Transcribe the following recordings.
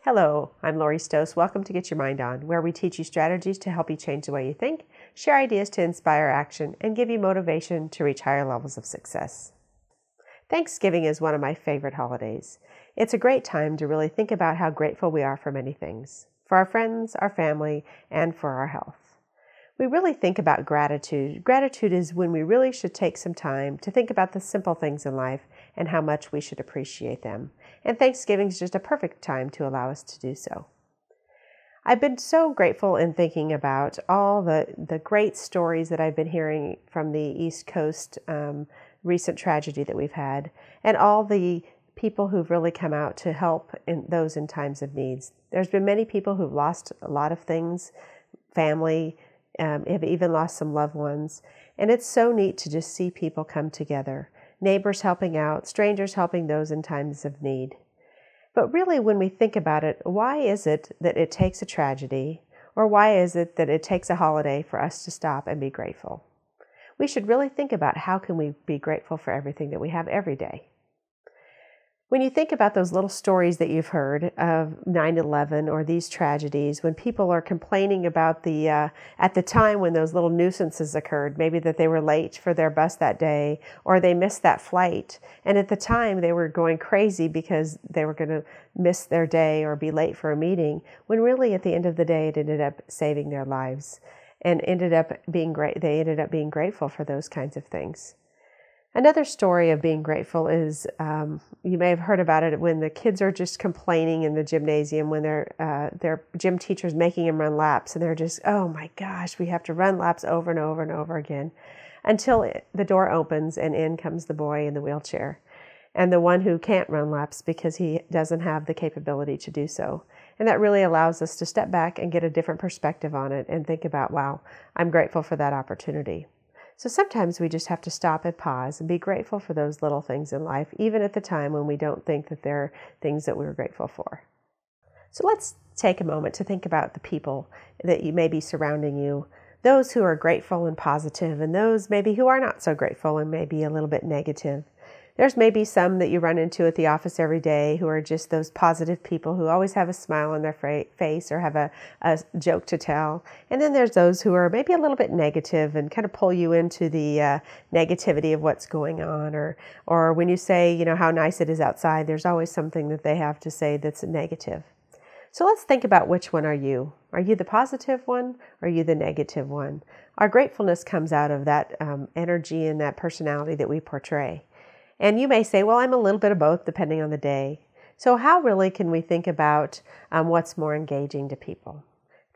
Hello, I'm Lori Stoss. Welcome to Get Your Mind On, where we teach you strategies to help you change the way you think, share ideas to inspire action, and give you motivation to reach higher levels of success. Thanksgiving is one of my favorite holidays. It's a great time to really think about how grateful we are for many things, for our friends, our family, and for our health. We really think about gratitude. Gratitude is when we really should take some time to think about the simple things in life and how much we should appreciate them. And Thanksgiving is just a perfect time to allow us to do so. I've been so grateful in thinking about all the great stories that I've been hearing from the East Coast recent tragedy that we've had, and all the people who've really come out to help in those in times of needs. There's been many people who've lost a lot of things, family, have even lost some loved ones. And it's so neat to just see people come together, neighbors helping out, strangers helping those in times of need. But really, when we think about it, why is it that it takes a tragedy, or why is it that it takes a holiday for us to stop and be grateful? We should really think about how can we be grateful for everything that we have every day. When you think about those little stories that you've heard of 9/11 or these tragedies, when people are complaining about at the time when those little nuisances occurred, maybe that they were late for their bus that day or they missed that flight, and at the time they were going crazy because they were going to miss their day or be late for a meeting, when really at the end of the day it ended up saving their lives and ended up being great. They ended up being grateful for those kinds of things. Another story of being grateful is, you may have heard about it when the kids are just complaining in the gymnasium when their gym teacher's making them run laps, and they're just, oh my gosh, we have to run laps over and over and over again, until the door opens and in comes the boy in the wheelchair, and the one who can't run laps because he doesn't have the capability to do so. And that really allows us to step back and get a different perspective on it and think about, wow, I'm grateful for that opportunity. So sometimes we just have to stop and pause and be grateful for those little things in life, even at the time when we don't think that they're things that we're grateful for. So let's take a moment to think about the people that you may be surrounding you, those who are grateful and positive, and those maybe who are not so grateful and maybe a little bit negative. There's maybe some that you run into at the office every day who are just those positive people who always have a smile on their face or have a joke to tell. And then there's those who are maybe a little bit negative and kind of pull you into the negativity of what's going on. Or when you say, how nice it is outside, there's always something that they have to say that's negative. So let's think about which one are you. Are you the positive one or are you the negative one? Our gratefulness comes out of that energy and that personality that we portray. And you may say, well, I'm a little bit of both depending on the day. So how really can we think about what's more engaging to people?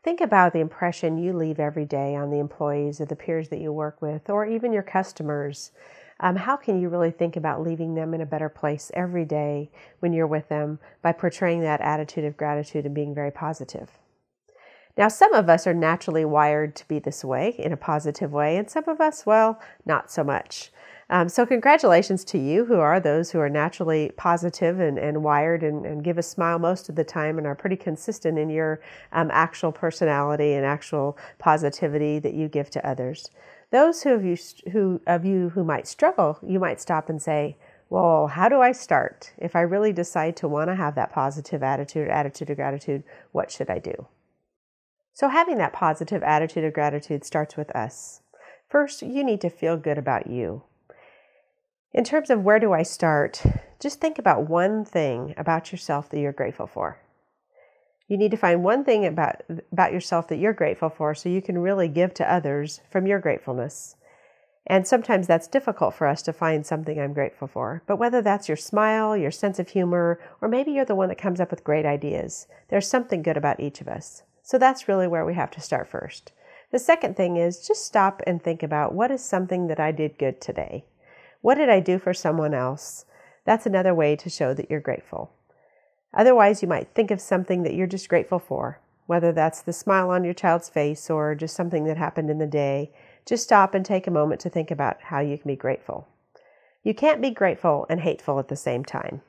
Think about the impression you leave every day on the employees or the peers that you work with, or even your customers. How can you really think about leaving them in a better place every day when you're with them by portraying that attitude of gratitude and being very positive? Now, some of us are naturally wired to be this way, in a positive way, and some of us, well, not so much. So congratulations to you who are those who are naturally positive and wired and give a smile most of the time and are pretty consistent in your actual personality and actual positivity that you give to others. Those of you who might struggle, you might stop and say, well, how do I start? If I really decide to want to have that positive attitude of gratitude, what should I do? So having that positive attitude of gratitude starts with us. First, you need to feel good about you. In terms of where do I start, just think about one thing about yourself that you're grateful for. You need to find one thing about yourself that you're grateful for so you can really give to others from your gratefulness. And sometimes that's difficult for us to find something I'm grateful for. But whether that's your smile, your sense of humor, or maybe you're the one that comes up with great ideas, there's something good about each of us. So that's really where we have to start first. The second thing is just stop and think about what is something that I did good today. What did I do for someone else? That's another way to show that you're grateful. Otherwise, you might think of something that you're just grateful for, whether that's the smile on your child's face or just something that happened in the day. Just stop and take a moment to think about how you can be grateful. You can't be grateful and hateful at the same time.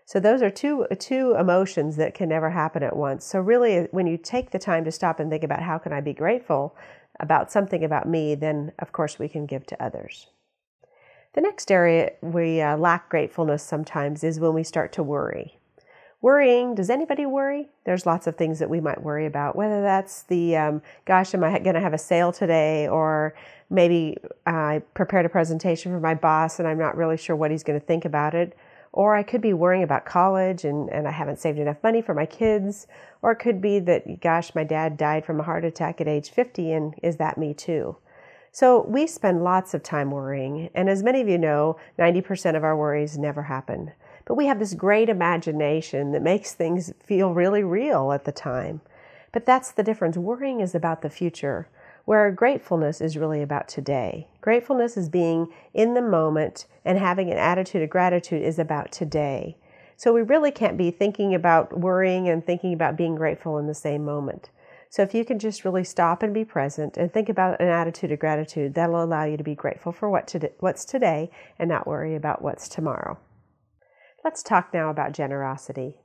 So those are two emotions that can never happen at once. So really, when you take the time to stop and think about how can I be grateful about something about me, then of course we can give to others. The next area we lack gratefulness sometimes is when we start to worry. Worrying, does anybody worry? There's lots of things that we might worry about, whether that's the, gosh, am I going to have a sale today? Or maybe I prepared a presentation for my boss and I'm not really sure what he's going to think about it. Or I could be worrying about college and I haven't saved enough money for my kids. Or it could be that, gosh, my dad died from a heart attack at age 50, and is that me too? So we spend lots of time worrying, and as many of you know, 90% of our worries never happen. But we have this great imagination that makes things feel really real at the time. But that's the difference. Worrying is about the future, where gratefulness is really about today. Gratefulness is being in the moment, and having an attitude of gratitude is about today. So we really can't be thinking about worrying and thinking about being grateful in the same moment. So if you can just really stop and be present and think about an attitude of gratitude, that'll allow you to be grateful for what's today and not worry about what's tomorrow. Let's talk now about generosity.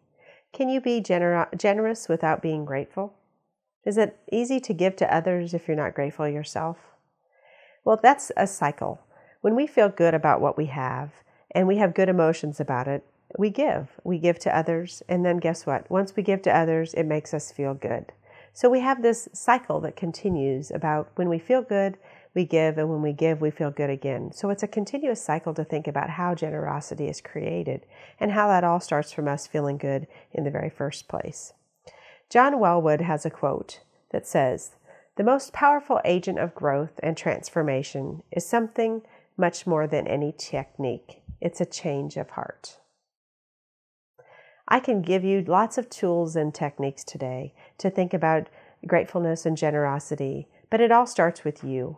Can you be generous without being grateful? Is it easy to give to others if you're not grateful yourself? Well, that's a cycle. When we feel good about what we have and we have good emotions about it, we give. We give to others, and then guess what? Once we give to others, it makes us feel good. So we have this cycle that continues about when we feel good, we give, and when we give, we feel good again. So it's a continuous cycle to think about how generosity is created and how that all starts from us feeling good in the very first place. John Wellwood has a quote that says, "The most powerful agent of growth and transformation is something much more than any technique. It's a change of heart." I can give you lots of tools and techniques today to think about gratefulness and generosity, but it all starts with you.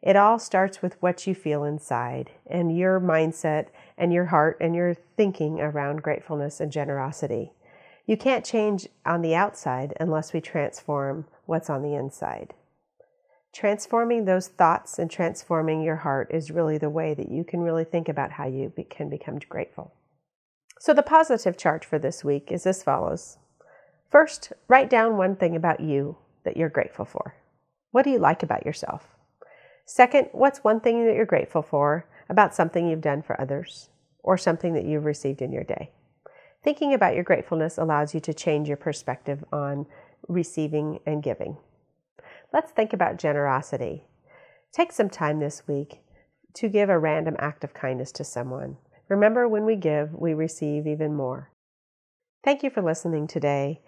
It all starts with what you feel inside and your mindset and your heart and your thinking around gratefulness and generosity. You can't change on the outside unless we transform what's on the inside. Transforming those thoughts and transforming your heart is really the way that you can really think about how you can become grateful. So the positive charge for this week is as follows. First, write down one thing about you that you're grateful for. What do you like about yourself? Second, what's one thing that you're grateful for about something you've done for others or something that you've received in your day? Thinking about your gratefulness allows you to change your perspective on receiving and giving. Let's think about generosity. Take some time this week to give a random act of kindness to someone. Remember, when we give, we receive even more. Thank you for listening today.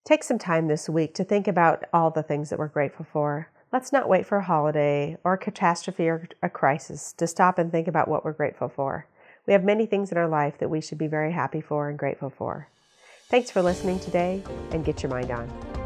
Take some time this week to think about all the things that we're grateful for. Let's not wait for a holiday or a catastrophe or a crisis to stop and think about what we're grateful for. We have many things in our life that we should be very happy for and grateful for. Thanks for listening today, and get your mind on.